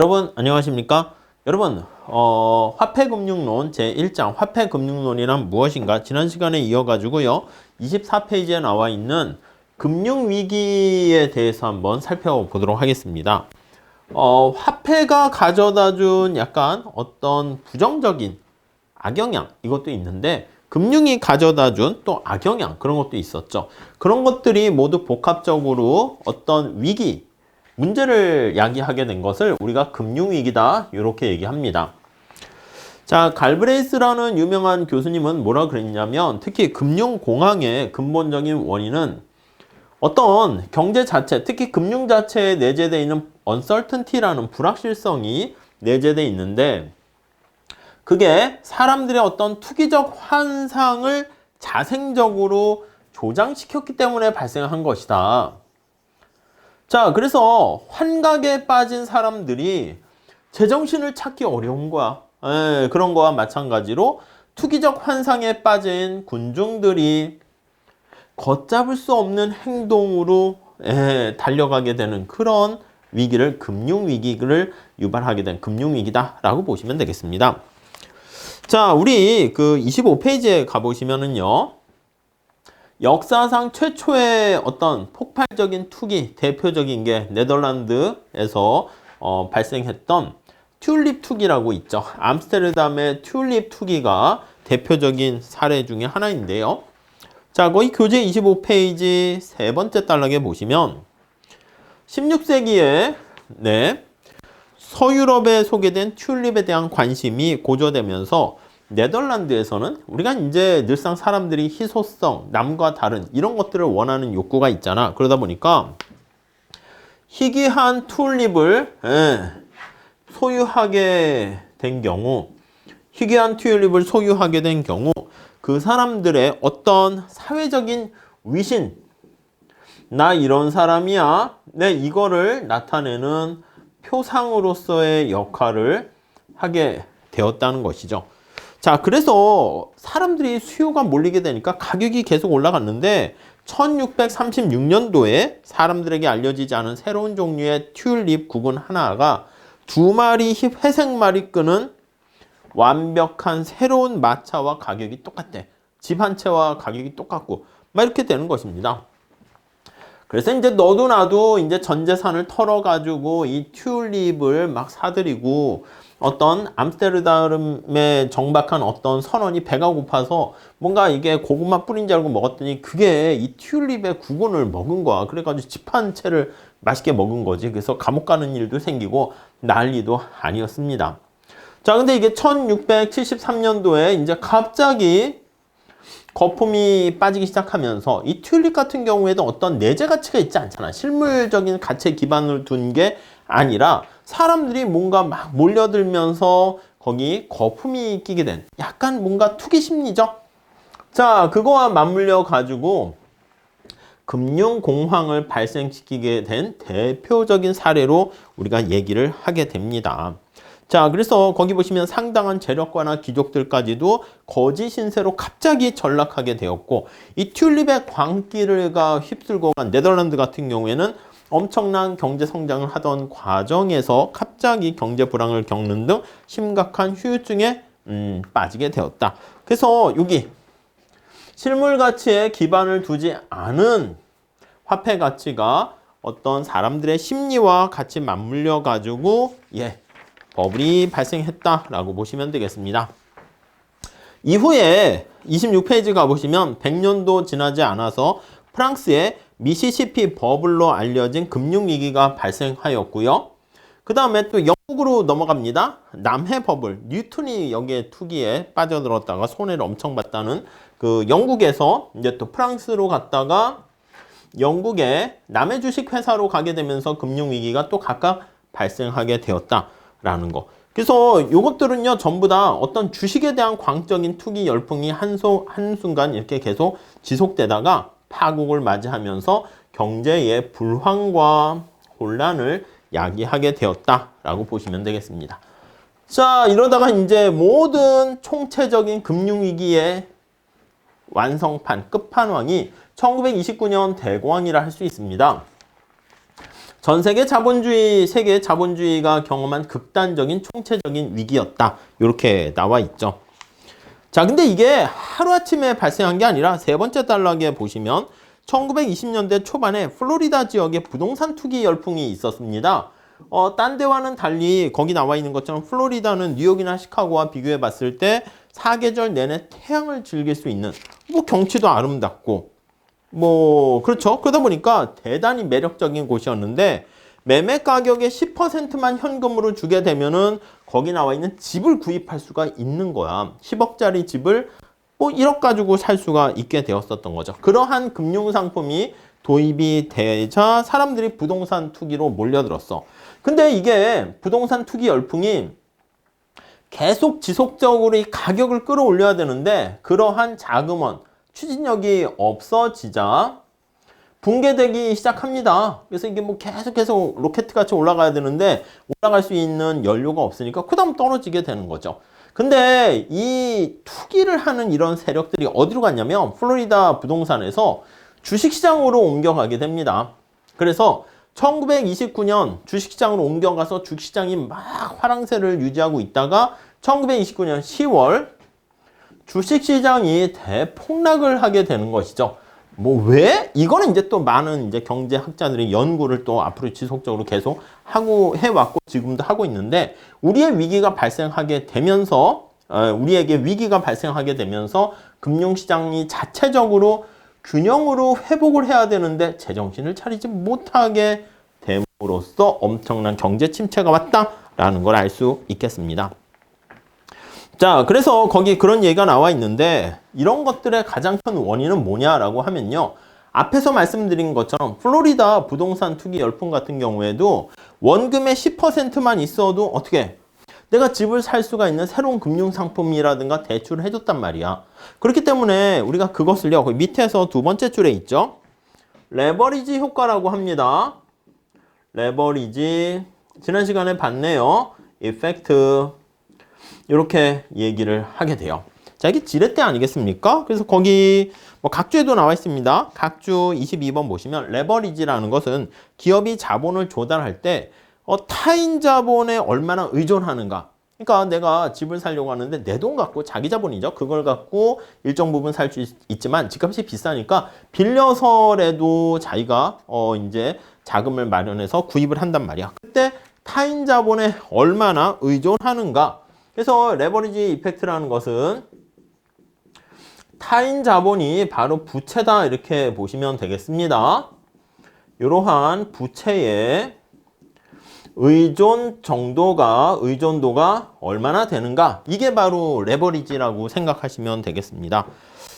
여러분 안녕하십니까? 여러분 화폐금융론 제1장 화폐금융론이란 무엇인가 지난 시간에 이어가지고요 24페이지에 나와 있는 금융위기에 대해서 한번 살펴보도록 하겠습니다. 화폐가 가져다준 약간 어떤 부정적인 악영향 이것도 있는데 금융이 가져다준 또 악영향 그런 것도 있었죠. 그런 것들이 모두 복합적으로 어떤 위기 문제를 야기하게 된 것을 우리가 금융위기다 이렇게 얘기합니다. 자, 갈브레이스라는 유명한 교수님은 뭐라 그랬냐면 특히 금융공황의 근본적인 원인은 어떤 경제 자체, 특히 금융 자체에 내재되어 있는 uncertainty라는 불확실성이 내재되어 있는데 그게 사람들의 어떤 투기적 환상을 자생적으로 조장시켰기 때문에 발생한 것이다. 자, 그래서 환각에 빠진 사람들이 제정신을 찾기 어려운 거야. 그런 거와 마찬가지로 투기적 환상에 빠진 군중들이 걷잡을 수 없는 행동으로 달려가게 되는 그런 위기를 금융위기를 유발하게 된 금융위기다라고 보시면 되겠습니다. 자, 우리 그 25페이지에 가보시면은요. 역사상 최초의 어떤 폭발적인 투기, 대표적인 게 네덜란드에서 발생했던 튤립 투기라고 있죠. 암스테르담의 튤립 투기가 대표적인 사례 중에 하나인데요. 자, 거기 교재 25페이지 세 번째 단락에 보시면 16세기에 서유럽에 소개된 튤립에 대한 관심이 고조되면서 네덜란드에서는 우리가 이제 늘상 사람들이 희소성, 남과 다른 이런 것들을 원하는 욕구가 있잖아. 그러다 보니까 희귀한 튤립을 소유하게 된 경우 그 사람들의 어떤 사회적인 위신, 나 이런 사람이야. 이거를 나타내는 표상으로서의 역할을 하게 되었다는 것이죠. 자, 그래서 사람들이 수요가 몰리게 되니까 가격이 계속 올라갔는데 1636년도에 사람들에게 알려지지 않은 새로운 종류의 튤립 구근 하나가 두 마리 회색말이 끄는 완벽한 새로운 마차와 가격이 똑같대. 집 한 채와 가격이 똑같고 막 이렇게 되는 것입니다. 그래서 이제 너도 나도 이제 전 재산을 털어가지고 이 튤립을 막 사들이고 어떤 암스테르담에 정박한 어떤 선원이 배가 고파서 뭔가 이게 고구마 뿌린 줄 알고 먹었더니 그게 이 튤립의 구근을 먹은 거야. 그래가지고 집 한 채를 맛있게 먹은 거지. 그래서 감옥 가는 일도 생기고 난리도 아니었습니다. 자, 근데 이게 1673년도에 이제 갑자기 거품이 빠지기 시작하면서 이 튤립 같은 경우에도 어떤 내재 가치가 있지 않잖아. 실물적인 가치에 기반을 둔 게 아니라 사람들이 뭔가 막 몰려들면서 거기 거품이 끼게 된 약간 뭔가 투기 심리죠. 자, 그거와 맞물려 가지고 금융공황을 발생시키게 된 대표적인 사례로 우리가 얘기를 하게 됩니다. 자, 그래서 거기 보시면 상당한 재력가나 귀족들까지도 거짓 신세로 갑자기 전락하게 되었고 이 튤립의 광기가 휩쓸고 간 네덜란드 같은 경우에는 엄청난 경제 성장을 하던 과정에서 갑자기 경제 불황을 겪는 등 심각한 후유증에 빠지게 되었다. 그래서 여기 실물 가치에 기반을 두지 않은 화폐 가치가 어떤 사람들의 심리와 같이 맞물려 가지고 버블이 발생했다라고 보시면 되겠습니다. 이후에 26페이지 가보시면 100년도 지나지 않아서 프랑스의 미시시피 버블로 알려진 금융위기가 발생하였고요. 그 다음에 또 영국으로 넘어갑니다. 남해 버블, 뉴턴이 여기에 투기에 빠져들었다가 손해를 엄청 봤다는 그 영국에서 이제 또 프랑스로 갔다가 영국의 남해 주식 회사로 가게 되면서 금융위기가 또 각각 발생하게 되었다라는 거. 그래서 이것들은요 전부 다 어떤 주식에 대한 광적인 투기 열풍이 한순간 이렇게 계속 지속되다가 파국을 맞이하면서 경제의 불황과 혼란을 야기하게 되었다라고 보시면 되겠습니다. 자, 이러다가 이제 모든 총체적인 금융위기의 완성판, 끝판왕이 1929년 대공황이라 할 수 있습니다. 전 세계 자본주의, 세계 자본주의가 경험한 극단적인 총체적인 위기였다. 이렇게 나와 있죠. 자, 근데 이게 하루아침에 발생한 게 아니라 세 번째 단락에 보시면 1920년대 초반에 플로리다 지역에 부동산 투기 열풍이 있었습니다. 딴 데와는 달리 거기 나와 있는 것처럼 플로리다는 뉴욕이나 시카고와 비교해 봤을 때 사계절 내내 태양을 즐길 수 있는 뭐 경치도 아름답고 뭐 그렇죠. 그러다 보니까 대단히 매력적인 곳이었는데 매매 가격의 10%만 현금으로 주게 되면은 거기 나와 있는 집을 구입할 수가 있는 거야. 10억짜리 집을 뭐 1억 가지고 살 수가 있게 되었었던 거죠. 그러한 금융상품이 도입이 되자 사람들이 부동산 투기로 몰려들었어. 근데 이게 부동산 투기 열풍이 계속 지속적으로 이 가격을 끌어올려야 되는데 그러한 자금원, 추진력이 없어지자 붕괴되기 시작합니다. 그래서 이게 뭐 계속 로켓같이 올라가야 되는데 올라갈 수 있는 연료가 없으니까 그 다음 떨어지게 되는 거죠. 근데 이 투기를 하는 이런 세력들이 어디로 갔냐면 플로리다 부동산에서 주식시장으로 옮겨가게 됩니다. 그래서 1929년 주식시장으로 옮겨가서 주식시장이 막 화랑세를 유지하고 있다가 1929년 10월 주식시장이 대폭락을 하게 되는 것이죠. 뭐 왜? 이거는 이제 또 많은 이제 경제학자들이 연구를 또 앞으로 지속적으로 계속 하고 해왔고 지금도 하고 있는데 우리의 위기가 발생하게 되면서 우리에게 위기가 발생하게 되면서 금융시장이 자체적으로 균형으로 회복을 해야 되는데 제정신을 차리지 못하게 됨으로써 엄청난 경제 침체가 왔다라는 걸 알 수 있겠습니다. 자, 그래서 거기 그런 얘기가 나와 있는데 이런 것들의 가장 큰 원인은 뭐냐라고 하면요. 앞에서 말씀드린 것처럼 플로리다 부동산 투기 열풍 같은 경우에도 원금의 10%만 있어도 어떻게 내가 집을 살 수가 있는 새로운 금융상품이라든가 대출을 해줬단 말이야. 그렇기 때문에 우리가 그것을요. 거기 밑에서 두 번째 줄에 있죠. 레버리지 효과라고 합니다. 레버리지 지난 시간에 봤네요. 이펙트 이렇게 얘기를 하게 돼요. 자, 이게 지렛대 아니겠습니까? 그래서 거기 뭐 각주에도 나와 있습니다. 각주 22번 보시면 레버리지라는 것은 기업이 자본을 조달할 때 타인 자본에 얼마나 의존하는가. 그러니까 내가 집을 사려고 하는데 내 돈 갖고 자기 자본이죠. 그걸 갖고 일정 부분 살 수 있지만 집값이 비싸니까 빌려서라도 자기가 이제 자금을 마련해서 구입을 한단 말이야. 그때 타인 자본에 얼마나 의존하는가. 그래서 레버리지 이펙트라는 것은 타인 자본이 바로 부채다 이렇게 보시면 되겠습니다. 이러한 부채의 의존도가 얼마나 되는가 이게 바로 레버리지라고 생각하시면 되겠습니다.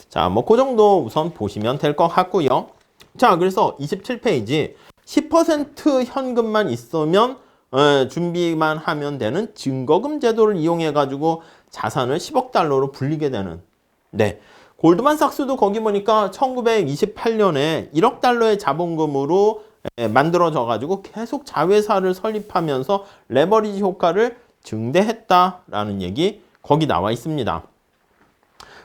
자, 뭐 그 정도 우선 보시면 될 것 같고요. 자, 그래서 27페이지 10% 현금만 있으면 준비만 하면 되는 증거금 제도를 이용해 가지고 자산을 10억 달러로 불리게 되는 골드만삭스도 거기 보니까 1928년에 1억 달러의 자본금으로 만들어져 가지고 계속 자회사를 설립하면서 레버리지 효과를 증대했다라는 얘기 거기 나와 있습니다.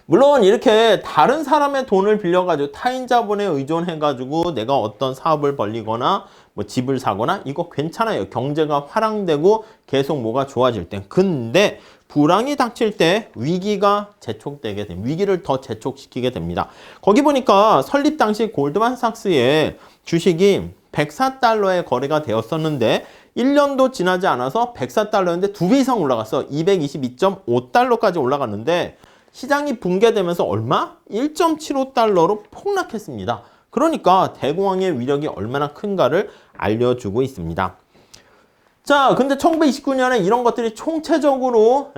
물론 이렇게 다른 사람의 돈을 빌려가지고 타인 자본에 의존해가지고 내가 어떤 사업을 벌리거나 뭐 집을 사거나 이거 괜찮아요. 경제가 화랑되고 계속 뭐가 좋아질 때. 근데 불황이 닥칠 때 위기가 재촉되게 됩니다. 위기를 더 재촉시키게 됩니다. 거기 보니까 설립 당시 골드만삭스의 주식이 104달러에 거래가 되었었는데 1년도 지나지 않아서 104달러였는데 2배 이상 올라갔어. 222.5달러까지 올라갔는데 시장이 붕괴되면서 얼마? 1.75달러로 폭락했습니다. 그러니까 대공황의 위력이 얼마나 큰가를 알려주고 있습니다. 자, 근데 1929년에 이런 것들이 총체적으로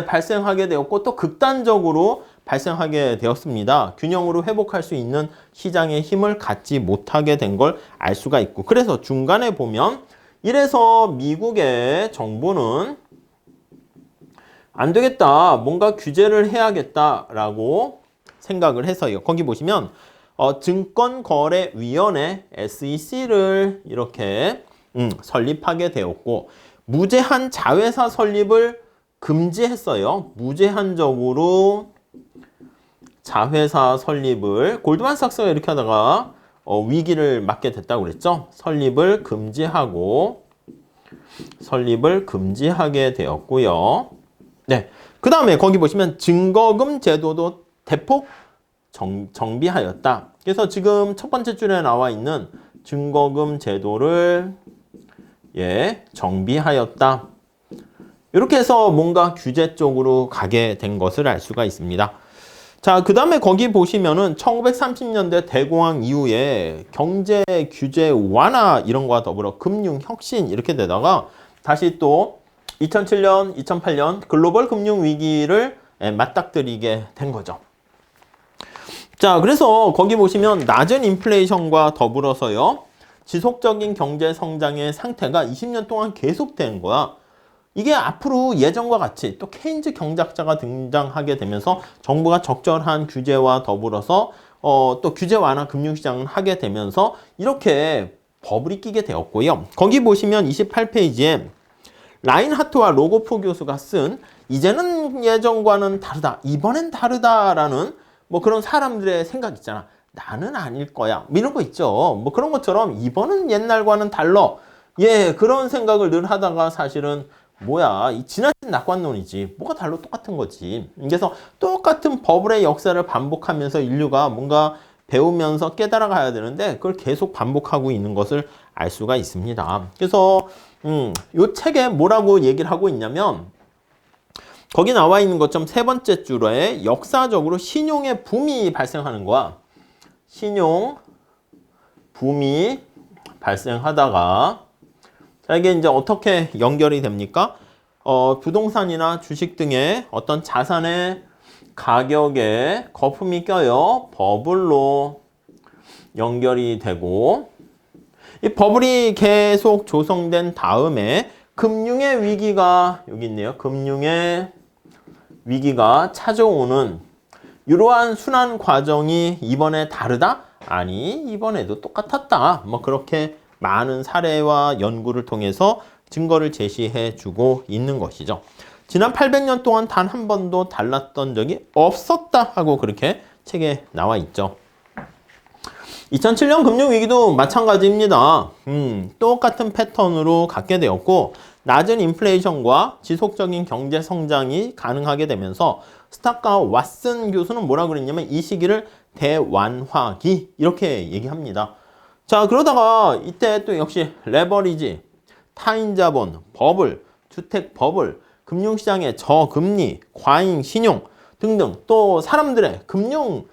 발생하게 되었고 또 극단적으로 발생하게 되었습니다. 균형으로 회복할 수 있는 시장의 힘을 갖지 못하게 된 걸 알 수가 있고 그래서 중간에 보면 이래서 미국의 정부는 안 되겠다. 뭔가 규제를 해야겠다라고 생각을 해서요. 거기 보시면 증권거래위원회 SEC를 이렇게 설립하게 되었고 무제한 자회사 설립을 금지했어요. 무제한적으로 자회사 설립을 골드만삭스가 이렇게 하다가 위기를 맞게 됐다고 그랬죠. 설립을 금지하게 되었고요. 네. 그 다음에 거기 보시면 증거금 제도도 대폭 정비하였다. 그래서 지금 첫 번째 줄에 나와 있는 증거금 제도를 정비하였다. 이렇게 해서 뭔가 규제 쪽으로 가게 된 것을 알 수가 있습니다. 자, 그 다음에 거기 보시면은 1930년대 대공황 이후에 경제 규제 완화 이런 거와 더불어 금융 혁신 이렇게 되다가 다시 또 2007년, 2008년 글로벌 금융 위기를 맞닥뜨리게 된 거죠. 자, 그래서 거기 보시면 낮은 인플레이션과 더불어서요. 지속적인 경제 성장의 상태가 20년 동안 계속된 거야. 이게 앞으로 예전과 같이 또 케인즈 경제학자가 등장하게 되면서 정부가 적절한 규제와 더불어서 또 규제 완화 금융시장을 하게 되면서 이렇게 버블이 끼게 되었고요. 거기 보시면 28페이지에 라인하트와 로고프 교수가 쓴 이제는 예전과는 다르다, 이번엔 다르다라는 뭐 그런 사람들의 생각 있잖아. 나는 아닐 거야. 뭐 이런 거 있죠. 뭐 그런 것처럼 이번은 옛날과는 달라. 그런 생각을 늘 하다가 사실은 뭐야, 이 지나친 낙관론이지. 뭐가 달라 똑같은 거지. 그래서 똑같은 버블의 역사를 반복하면서 인류가 뭔가 배우면서 깨달아 가야 되는데 그걸 계속 반복하고 있는 것을 알 수가 있습니다. 그래서 이 책에 뭐라고 얘기를 하고 있냐면 거기 나와 있는 것처럼 세 번째 줄에 역사적으로 신용의 붐이 발생하는 거야. 신용 붐이 발생하다가 자, 이게 이제 어떻게 연결이 됩니까? 부동산이나 주식 등의 어떤 자산의 가격에 거품이 껴요. 버블로 연결이 되고 이 버블이 계속 조성된 다음에 금융의 위기가 여기 있네요. 금융의 위기가 찾아오는 이러한 순환 과정이 이번에 다르다? 아니, 이번에도 똑같았다. 뭐 그렇게 많은 사례와 연구를 통해서 증거를 제시해 주고 있는 것이죠. 지난 800년 동안 단 한 번도 달랐던 적이 없었다 하고 그렇게 책에 나와 있죠. 2007년 금융위기도 마찬가지입니다. 똑같은 패턴으로 갖게 되었고 낮은 인플레이션과 지속적인 경제 성장이 가능하게 되면서 스타크와 왓슨 교수는 뭐라 그랬냐면 이 시기를 대완화기 이렇게 얘기합니다. 자, 그러다가 이때 또 역시 레버리지, 타인자본, 버블, 주택 버블, 금융시장의 저금리, 과잉 신용 등등 또 사람들의 금융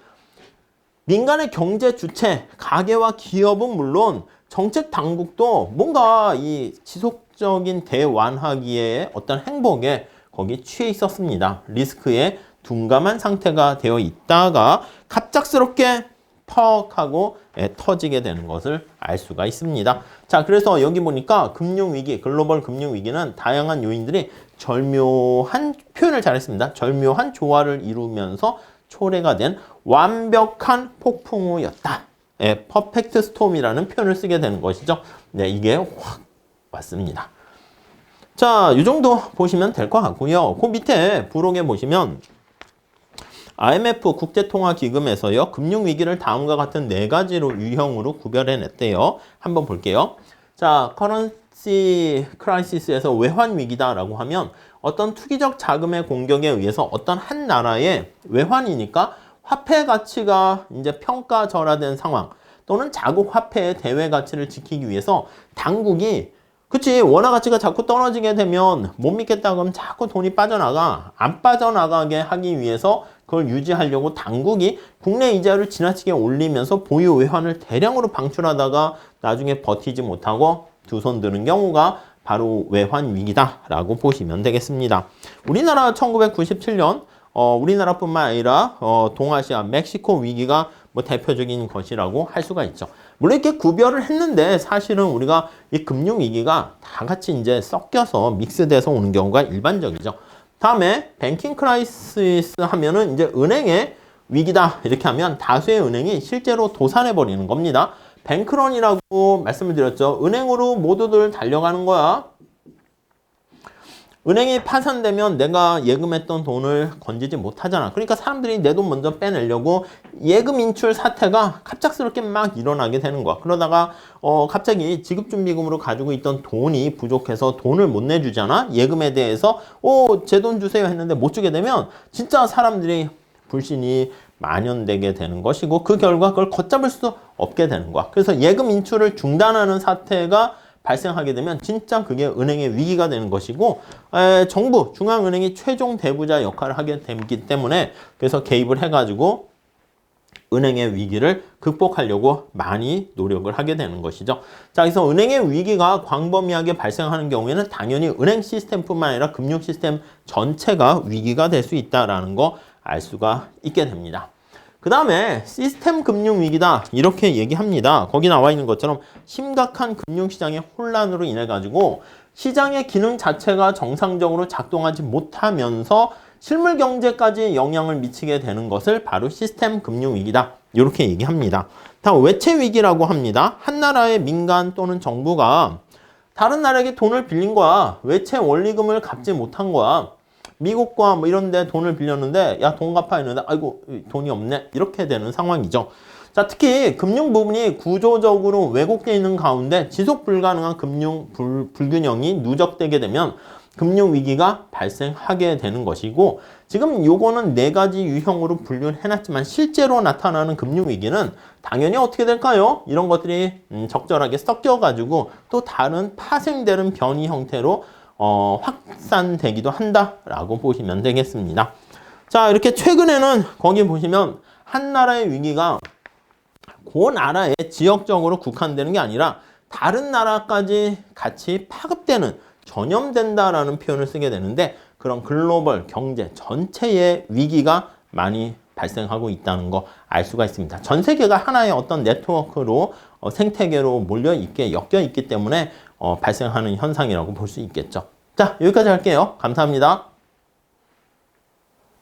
민간의 경제 주체, 가계와 기업은 물론 정책 당국도 뭔가 이 지속적인 대완화기의 어떤 행보에 거기 취해 있었습니다. 리스크에 둔감한 상태가 되어 있다가 갑작스럽게 퍽 하고 터지게 되는 것을 알 수가 있습니다. 자, 그래서 여기 보니까 금융위기, 글로벌 금융위기는 다양한 요인들이 절묘한 표현을 잘했습니다. 절묘한 조화를 이루면서 초래가 된 완벽한 폭풍우였다. 퍼펙트 스톰이라는 표현을 쓰게 되는 것이죠. 네, 이게 확 왔습니다. 자, 이 정도 보시면 될 것 같고요. 그 밑에 부록에 보시면 IMF 국제통화기금에서요, 금융위기를 다음과 같은 네 가지로 유형으로 구별해냈대요. 한번 볼게요. 자, 커런시 크라이시스에서 외환위기다라고 하면 어떤 투기적 자금의 공격에 의해서 어떤 한 나라의 외환이니까 화폐 가치가 이제 평가절하된 상황 또는 자국 화폐의 대외 가치를 지키기 위해서 당국이 그치, 원화 가치가 자꾸 떨어지게 되면 못 믿겠다 그러면 자꾸 돈이 빠져나가. 안 빠져나가게 하기 위해서 그걸 유지하려고 당국이 국내 이자를 지나치게 올리면서 보유 외환을 대량으로 방출하다가 나중에 버티지 못하고 두 손 드는 경우가 바로 외환 위기다라고 보시면 되겠습니다. 우리나라 1997년 우리나라뿐만 아니라 동아시아 멕시코 위기가 뭐 대표적인 것이라고 할 수가 있죠. 물론 이렇게 구별을 했는데 사실은 우리가 이 금융 위기가 다 같이 이제 섞여서 믹스돼서 오는 경우가 일반적이죠. 다음에 뱅킹 크라이시스 하면은 이제 은행의 위기다 이렇게 하면 다수의 은행이 실제로 도산해 버리는 겁니다. 뱅크런이라고 말씀을 드렸죠. 은행으로 모두들 달려가는 거야. 은행이 파산되면 내가 예금했던 돈을 건지지 못하잖아. 그러니까 사람들이 내 돈 먼저 빼내려고 예금 인출 사태가 갑작스럽게 막 일어나게 되는 거야. 그러다가 갑자기 지급준비금으로 가지고 있던 돈이 부족해서 돈을 못 내주잖아. 예금에 대해서 제 돈 주세요 했는데 못 주게 되면 진짜 사람들이 불신이 만연되게 되는 것이고 그 결과 그걸 걷잡을 수 없게 되는 거야. 그래서 예금 인출을 중단하는 사태가 발생하게 되면 진짜 그게 은행의 위기가 되는 것이고 정부, 중앙은행이 최종 대부자 역할을 하게 되기 때문에 그래서 개입을 해가지고 은행의 위기를 극복하려고 많이 노력을 하게 되는 것이죠. 자, 그래서 은행의 위기가 광범위하게 발생하는 경우에는 당연히 은행 시스템뿐만 아니라 금융 시스템 전체가 위기가 될 수 있다는 거 알 수가 있게 됩니다. 그 다음에 시스템 금융 위기다 이렇게 얘기합니다. 거기 나와 있는 것처럼 심각한 금융시장의 혼란으로 인해 가지고 시장의 기능 자체가 정상적으로 작동하지 못하면서 실물 경제까지 영향을 미치게 되는 것을 바로 시스템 금융 위기다 이렇게 얘기합니다. 다음 외채 위기라고 합니다. 한 나라의 민간 또는 정부가 다른 나라에게 돈을 빌린 거야. 외채 원리금을 갚지 못한 거야. 미국과 뭐 이런 데 돈을 빌렸는데 야 돈 갚아 했는데 아이고 돈이 없네 이렇게 되는 상황이죠. 자, 특히 금융 부분이 구조적으로 왜곡되어 있는 가운데 지속 불가능한 금융 불균형이 누적되게 되면 금융 위기가 발생하게 되는 것이고 지금 요거는 4가지 유형으로 분류를 해놨지만 실제로 나타나는 금융 위기는 당연히 어떻게 될까요? 이런 것들이 적절하게 섞여가지고 또 다른 파생되는 변이 형태로 확산되기도 한다라고 보시면 되겠습니다. 자, 이렇게 최근에는 거기 보시면 한 나라의 위기가 그 나라에 지역적으로 국한되는 게 아니라 다른 나라까지 같이 파급되는 전염된다라는 표현을 쓰게 되는데 그런 글로벌 경제 전체의 위기가 많이 발생하고 있다는 거 알 수가 있습니다. 전 세계가 하나의 어떤 네트워크로 생태계로 몰려 있게 엮여 있기 때문에 발생하는 현상이라고 볼 수 있겠죠. 자, 여기까지 할게요. 감사합니다.